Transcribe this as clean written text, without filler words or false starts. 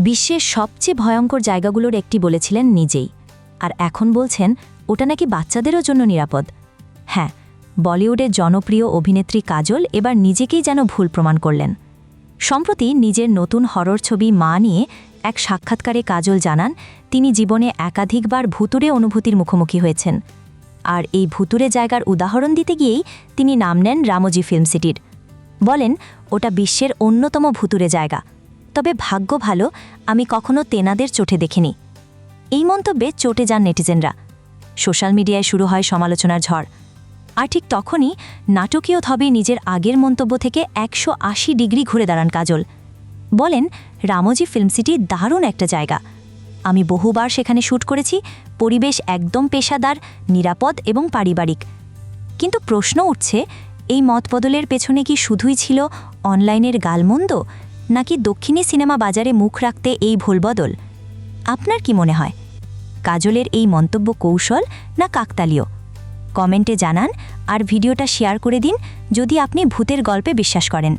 বিশ্বের সবচেয়ে ভয়ঙ্কর জায়গাগুলোর একটি বলেছিলেন নিজেই, আর এখন বলছেন ওটা নাকি বাচ্চাদেরও জন্য নিরাপদ। হ্যাঁ, বলিউডের জনপ্রিয় অভিনেত্রী কাজল এবার নিজেকেই যেন ভুল প্রমাণ করলেন। সম্প্রতি নিজের নতুন হরর ছবি মা নিয়ে এক সাক্ষাৎকারে কাজল জানান তিনি জীবনে একাধিকবার ভুতুড়ে অনুভূতির মুখোমুখি হয়েছেন। আর এই ভুতুড়ে জায়গার উদাহরণ দিতে গিয়েই তিনি নাম নেন রামোজি ফিল্ম সিটির। বলেন ওটা বিশ্বের অন্যতম ভুতুড়ে জায়গা, তবে ভাগ্য ভালো আমি কখনো তেনাদের চোটে দেখিনি। এই মন্তব্যে চটে যান নেটিজেনরা। সোশ্যাল মিডিয়ায় শুরু হয় সমালোচনার ঝড়। আর ঠিক তখনই নাটকীয়ভাবে নিজের আগের মন্তব্য থেকে 180 ডিগ্রি ঘুরে দাঁড়ান কাজল। বলেন রামোজি ফিল্ম সিটি দারুণ একটা জায়গা, আমি বহুবার সেখানে শ্যুট করেছি, পরিবেশ একদম পেশাদার, নিরাপদ এবং পারিবারিক। কিন্তু প্রশ্ন উঠছে, এই মতবদলের পেছনে কি শুধুই ছিল অনলাইনের গালমন্দ, নাকি দক্ষিণী সিনেমা বাজারে মুখ রাখতে এই ভুলবদল? আপনার কি মনে হয়, কাজলের এই মন্তব্য কৌশল না কাকতালীয়? কমেন্টে জানান আর ভিডিওটা শেয়ার করে দিন যদি আপনি ভূতের গল্পে বিশ্বাস করেন।